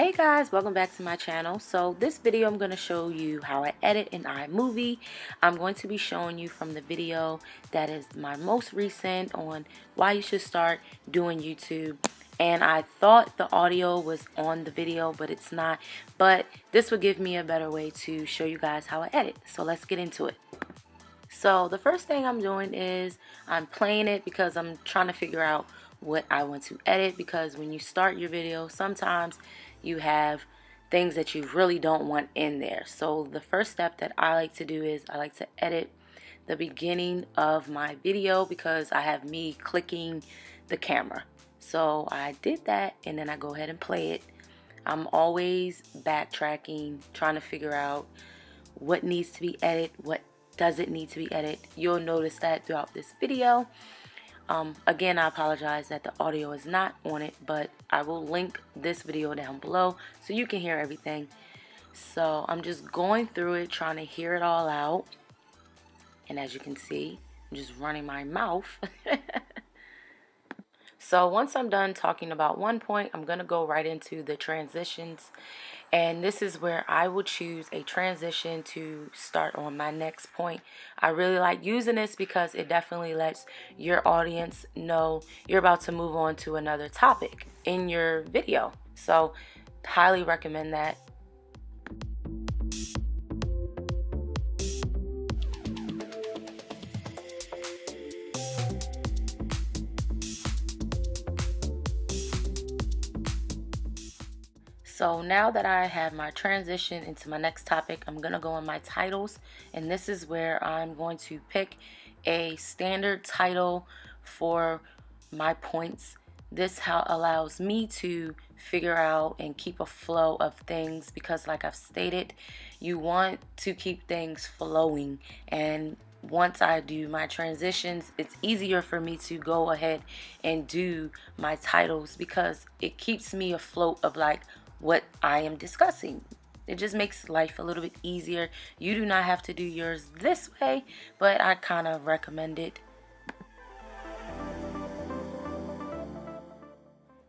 Hey guys, welcome back to my channel. So this video I'm going to show you how I edit in iMovie. I'm going to be showing you from the video that is my most recent on why you should start doing YouTube. And I thought the audio was on the video, but it's not. But this would give me a better way to show you guys how I edit. So let's get into it. So the first thing I'm doing is I'm playing it because I'm trying to figure out what I want to edit, because when you start your video sometimes you have things that you really don't want in there. So the first step that I like to do is I like to edit the beginning of my video because I have me clicking the camera. So I did that and then I go ahead and play it. I'm always backtracking, trying to figure out what needs to be edited, what doesn't need to be edited. You'll notice that throughout this video. Again, I apologize that the audio is not on it, but I will link this video down below so you can hear everything. So I'm just going through it, trying to hear it all out. And as you can see, I'm just running my mouth. So once I'm done talking about one point, I'm going to go right into the transitions. And this is where I will choose a transition to start on my next point. I really like using this because it definitely lets your audience know you're about to move on to another topic in your video. So highly recommend that. So now that I have my transition into my next topic, I'm going to go on my titles, and this is where I'm going to pick a standard title for my points. This allows me to figure out and keep a flow of things because, like I've stated, you want to keep things flowing, and once I do my transitions, it's easier for me to go ahead and do my titles because it keeps me afloat of like what I am discussing. It just makes life a little bit easier. You do not have to do yours this way, but I kind of recommend it.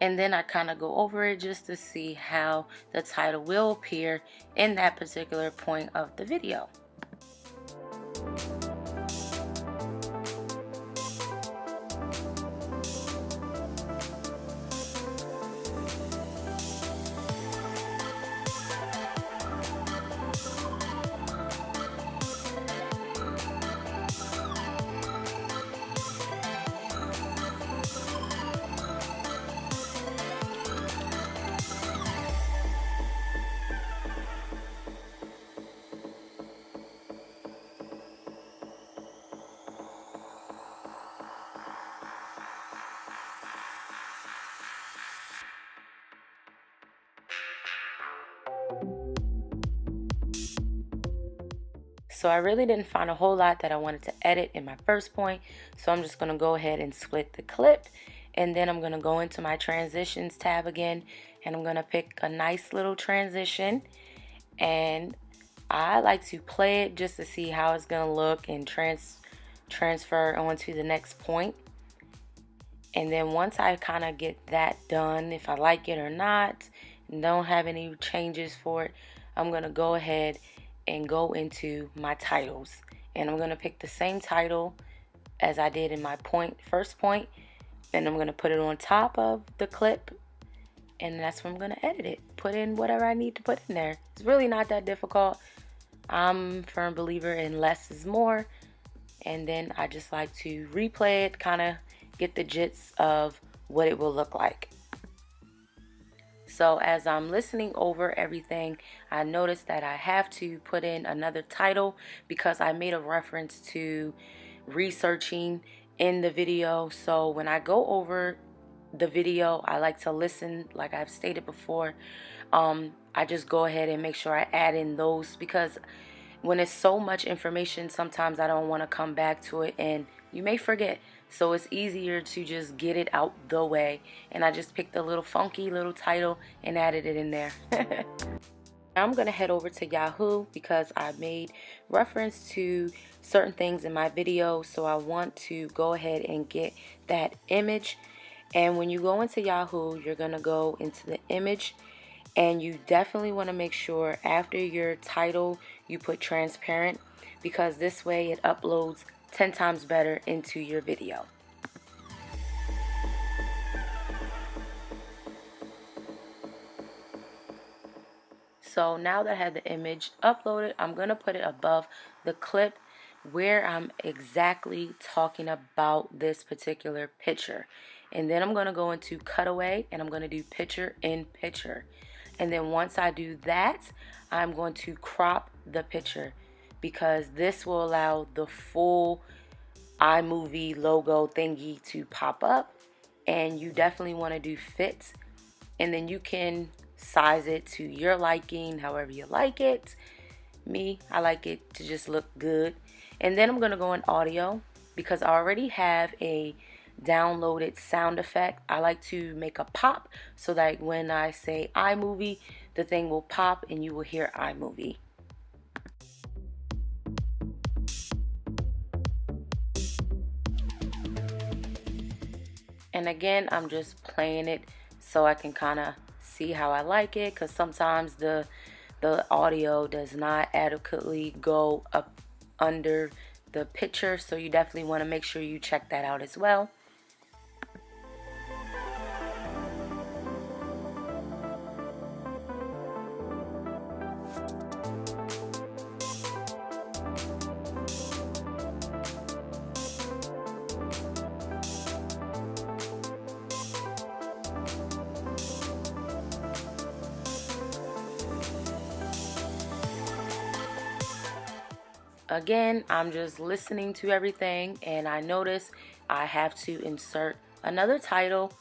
And then I kind of go over it just to see how the title will appear in that particular point of the video. So I really didn't find a whole lot that I wanted to edit in my first point. So I'm just going to go ahead and split the clip. And then I'm going to go into my transitions tab again. And I'm going to pick a nice little transition. And I like to play it just to see how it's going to look and transfer onto the next point. And then once I kind of get that done, if I like it or not, and don't have any changes for it, I'm going to go ahead and go into my titles, and I'm going to pick the same title as I did in my first point, and I'm going to put it on top of the clip, and that's where I'm going to edit it, put in whatever I need to put in there. It's really not that difficult. I'm a firm believer in less is more, and then I just like to replay it, kind of get the gist of what it will look like. So as I'm listening over everything, I noticed that I have to put in another title because I made a reference to researching in the video. So when I go over the video, I like to listen, like I've stated before. I just go ahead and make sure I add in those, because when it's so much information, sometimes I don't want to come back to it and you may forget. So it's easier to just get it out the way. And I just picked a little funky little title and added it in there. Now I'm going to head over to Yahoo because I made reference to certain things in my video. So I want to go ahead and get that image. And when you go into Yahoo, you're going to go into the image And you definitely want to make sure after your title you put transparent, because this way it uploads 10 times better into your video. So now that I have the image uploaded, I'm going to put it above the clip where I'm exactly talking about this particular picture. And then I'm going to go into cutaway and I'm going to do picture in picture. And then once I do that, I'm going to crop the picture, because this will allow the full iMovie logo thingy to pop up. And you definitely want to do fit, and then you can size it to your liking, however you like it. Me, I like it to just look good. And then I'm going to go in audio, because I already have a downloaded sound effect. I like to make a pop so that when I say iMovie, the thing will pop and you will hear iMovie. And again, I'm just playing it so I can kind of see how I like it, because sometimes the audio does not adequately go up under the picture, so you definitely want to make sure you check that out as well. Again, I'm just listening to everything, and I notice I have to insert another title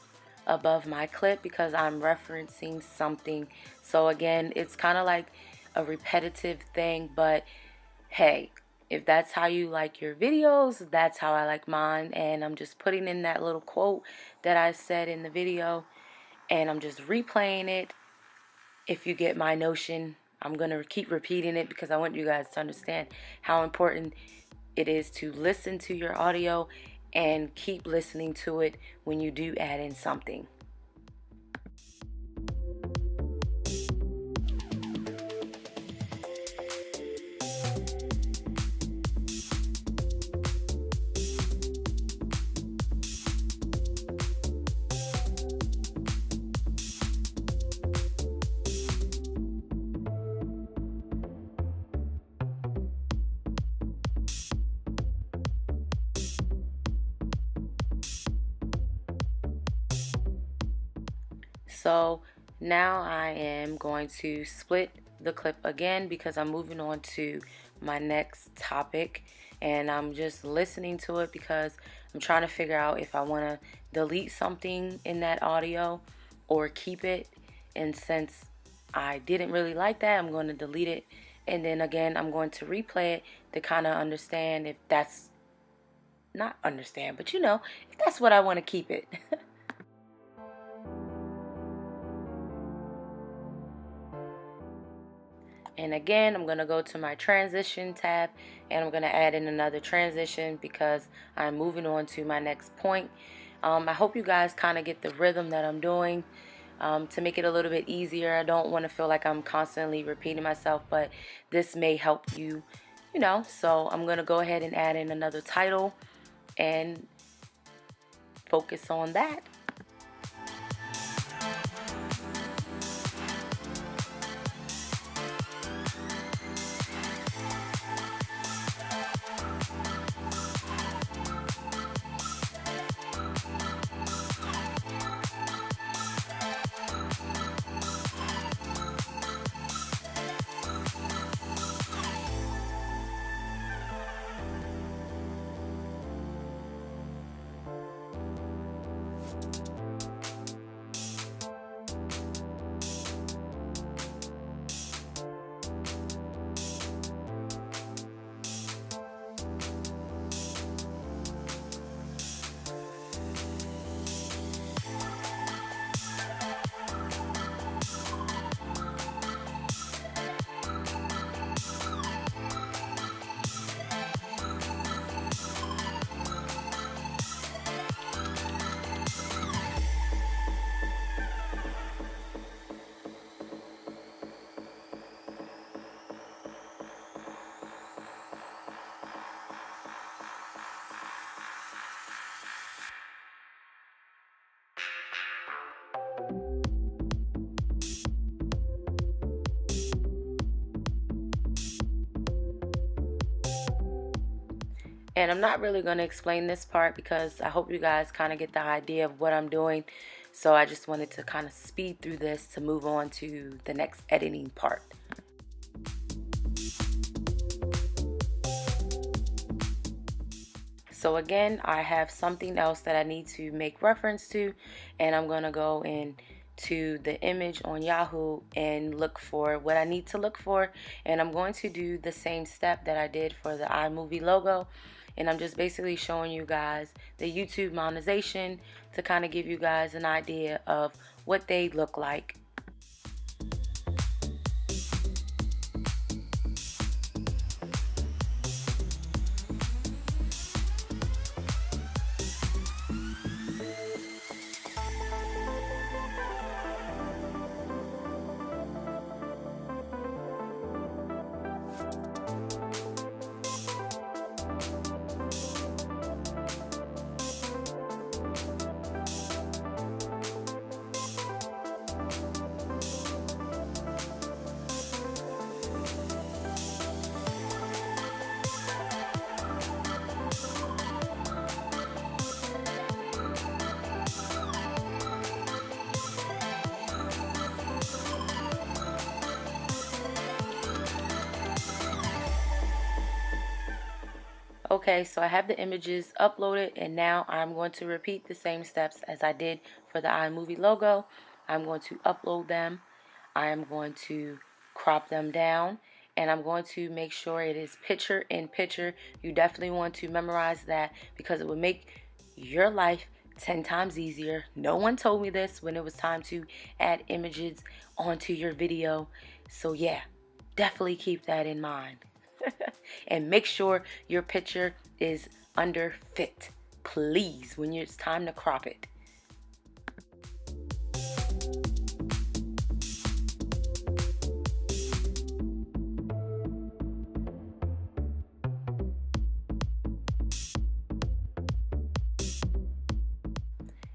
above my clip because I'm referencing something. So again, it's kind of like a repetitive thing, but hey, if that's how you like your videos, that's how I like mine. And I'm just putting in that little quote that I said in the video, and I'm just replaying it. If you get my notion, I'm going to keep repeating it because I want you guys to understand how important it is to listen to your audio and keep listening to it when you do add in something. So now I am going to split the clip again because I'm moving on to my next topic, and I'm just listening to it because I'm trying to figure out if I want to delete something in that audio or keep it. And since I didn't really like that, I'm going to delete it, and then again I'm going to replay it to kind of understand if that's not understand, but if that's what I want to keep it. And again, I'm going to go to my transition tab and I'm going to add in another transition because I'm moving on to my next point. I hope you guys kind of get the rhythm that I'm doing to make it a little bit easier. I don't want to feel like I'm constantly repeating myself, but this may help you, So I'm going to go ahead and add in another title and focus on that. And I'm not really going to explain this part because I hope you guys kind of get the idea of what I'm doing. So I just wanted to kind of speed through this to move on to the next editing part. So again, I have something else that I need to make reference to, and I'm going to go into the image on Yahoo and look for what I need to look for, and I'm going to do the same step that I did for the iMovie logo. And I'm just basically showing you guys the YouTube monetization to kind of give you guys an idea of what they look like. Okay, so I have the images uploaded, and now I'm going to repeat the same steps as I did for the iMovie logo. I'm going to upload them. I am going to crop them down, and I'm going to make sure it is picture in picture. You definitely want to memorize that because it will make your life 10 times easier. No one told me this when it was time to add images onto your video. So yeah, definitely keep that in mind. And make sure your picture is under fit, please, when it's time to crop it.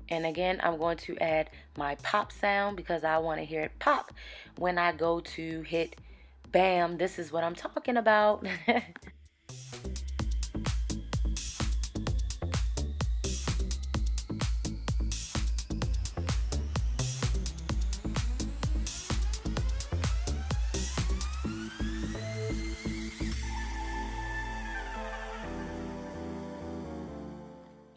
And again, I'm going to add my pop sound because I want to hear it pop when I go to hit bam. This is what I'm talking about.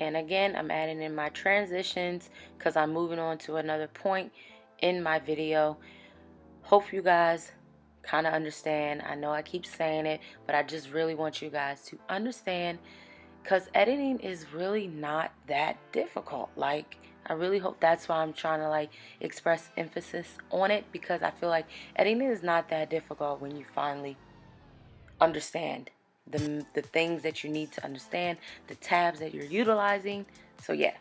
And again, I'm adding in my transitions because I'm moving on to another point in my video. Hope you guys kind of understand. I know I keep saying it, but I just really want you guys to understand because editing is really not that difficult. Like, I really hope that's why I'm trying to like express emphasis on it, because I feel like editing is not that difficult when you finally understand the things that you need to understand, the tabs that you're utilizing. So yeah.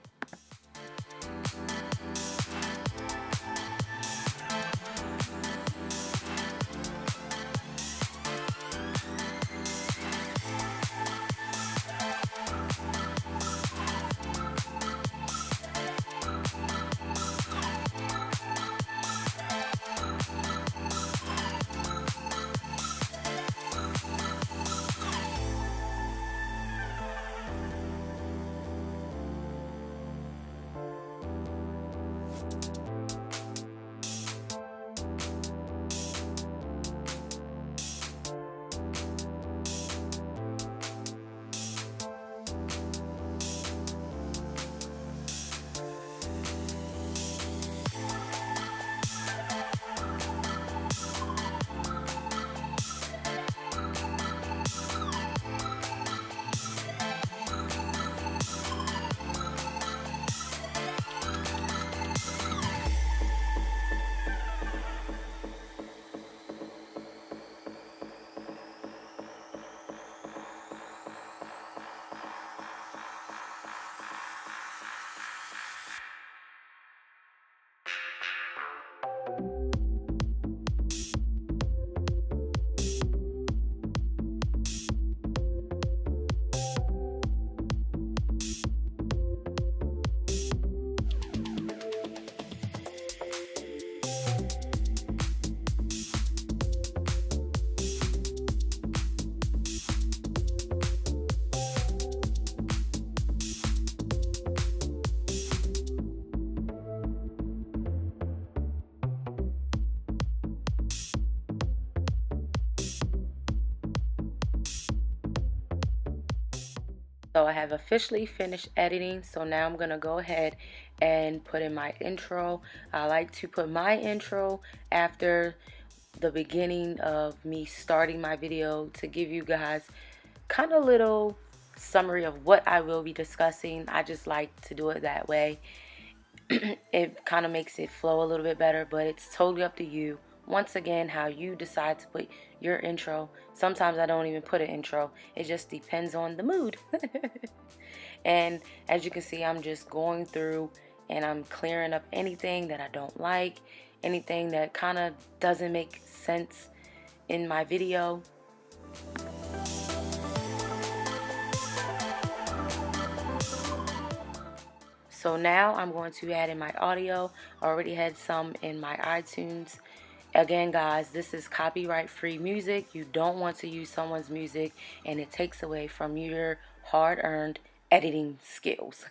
So I have officially finished editing, so now I'm gonna go ahead and put in my intro. I like to put my intro after the beginning of me starting my video to give you guys kind of little summary of what I will be discussing. I just like to do it that way. It kind of makes it flow a little bit better, but it's totally up to you. Once again, how you decide to put your intro. Sometimes I don't even put an intro. It just depends on the mood. And as you can see, I'm just going through and I'm clearing up anything that I don't like, anything that kind of doesn't make sense in my video. So now I'm going to add in my audio. I already had some in my iTunes. Again, guys, this is copyright free music. You don't want to use someone's music, and it takes away from your hard-earned editing skills.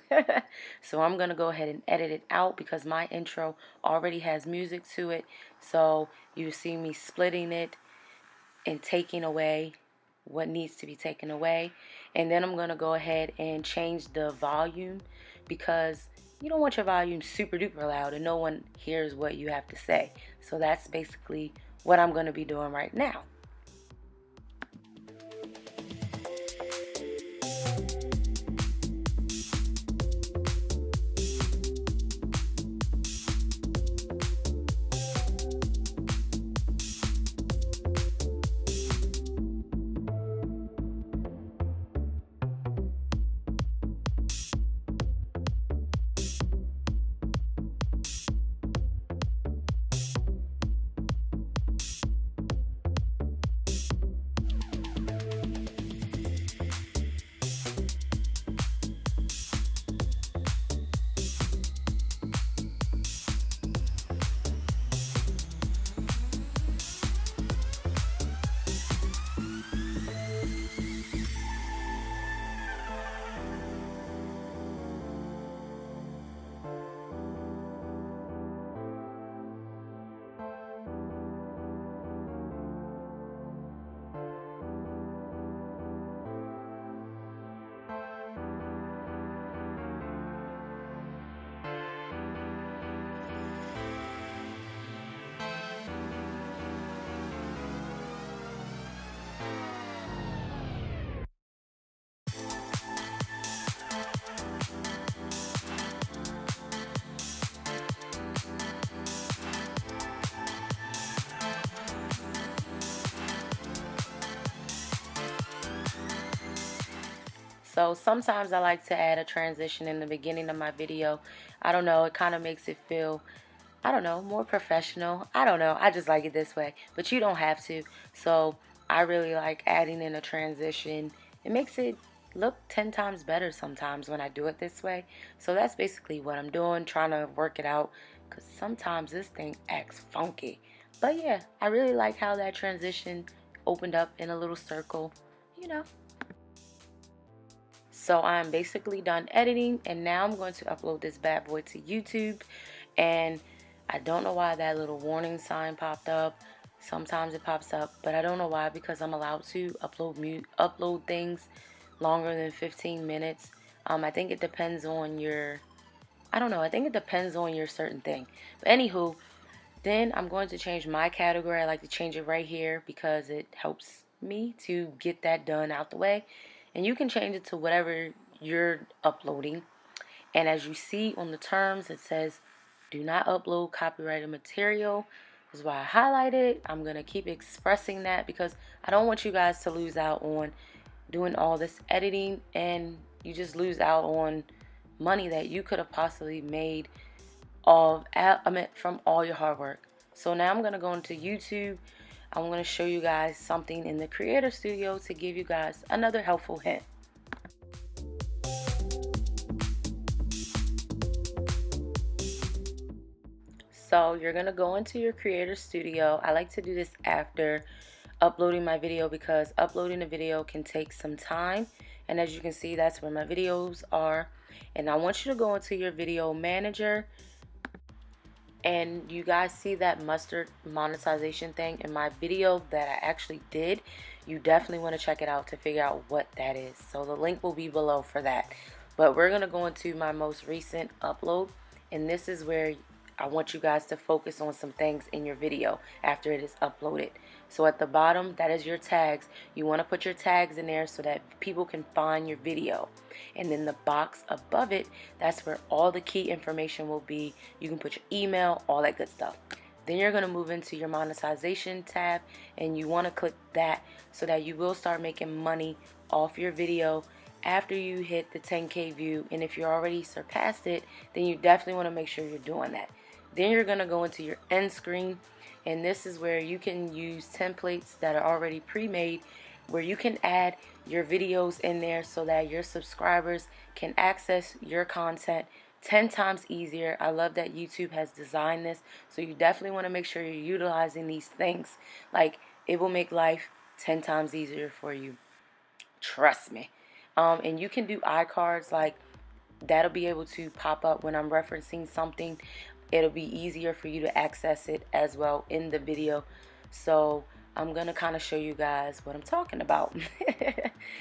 So I'm going to go ahead and edit it out because my intro already has music to it. So you see me splitting it and taking away what needs to be taken away. And then I'm going to go ahead and change the volume because you don't want your volume super duper loud and no one hears what you have to say. So that's basically what I'm going to be doing right now. So sometimes I like to add a transition in the beginning of my video. I don't know, it kind of makes it feel, I don't know, more professional. I don't know, I just like it this way. But you don't have to. So I really like adding in a transition. It makes it look 10 times better sometimes when I do it this way. So that's basically what I'm doing, trying to work it out. Because sometimes this thing acts funky. But yeah, I really like how that transition opened up in a little circle, you know. So I'm basically done editing and now I'm going to upload this bad boy to YouTube. And I don't know why that little warning sign popped up. Sometimes it pops up, but I don't know why, because I'm allowed to upload things longer than 15 minutes. I think it depends on your, I don't know, I think it depends on your certain thing. But anywho, then I'm going to change my category. I like to change it right here because it helps me to get that done out the way. And you can change it to whatever you're uploading. And as you see on the terms, it says do not upload copyrighted material. This is why I highlighted it. I'm going to keep expressing that because I don't want you guys to lose out on doing all this editing and you just lose out on money that you could have possibly made from all your hard work. So now I'm going to go into YouTube. I'm going to show you guys something in the Creator Studio to give you guys another helpful hint. So you're going to go into your Creator Studio. I like to do this after uploading my video because uploading a video can take some time. And as you can see, that's where my videos are. And I want you to go into your video manager. And you guys see that mustard monetization thing in my video that I actually did. You definitely want to check it out to figure out what that is. So the link will be below for that. But we're going to go into my most recent upload, and this is where I want you guys to focus on some things in your video after it is uploaded. So at the bottom, that is your tags. You want to put your tags in there so that people can find your video. And then the box above it, that's where all the key information will be. You can put your email, all that good stuff. Then you're going to move into your monetization tab, and you want to click that so that you will start making money off your video after you hit the 10K view. And if you already surpassed it, then you definitely want to make sure you're doing that. Then you're going to go into your end screen, and this is where you can use templates that are already pre-made, where you can add your videos in there so that your subscribers can access your content 10 times easier. I love that YouTube has designed this, so you definitely want to make sure you're utilizing these things. Like, it will make life 10 times easier for you. Trust me. And you can do iCards, like that'll be able to pop up when I'm referencing something. It'll be easier for you to access it as well in the video. So I'm gonna kind of show you guys what I'm talking about.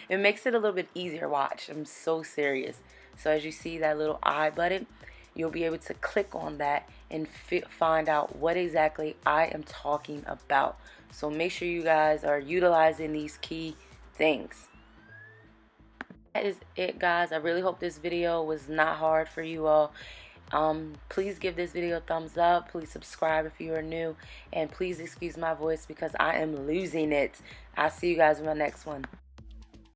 It makes it a little bit easier. Watch, I'm so serious. So as you see that little I button, you'll be able to click on that and find out what exactly I am talking about. So make sure you guys are utilizing these key things. That is it, guys. I really hope this video was not hard for you all. Please give this video a thumbs up. Please subscribe if you are new, and please excuse my voice because I am losing it. I'll see you guys in my next one.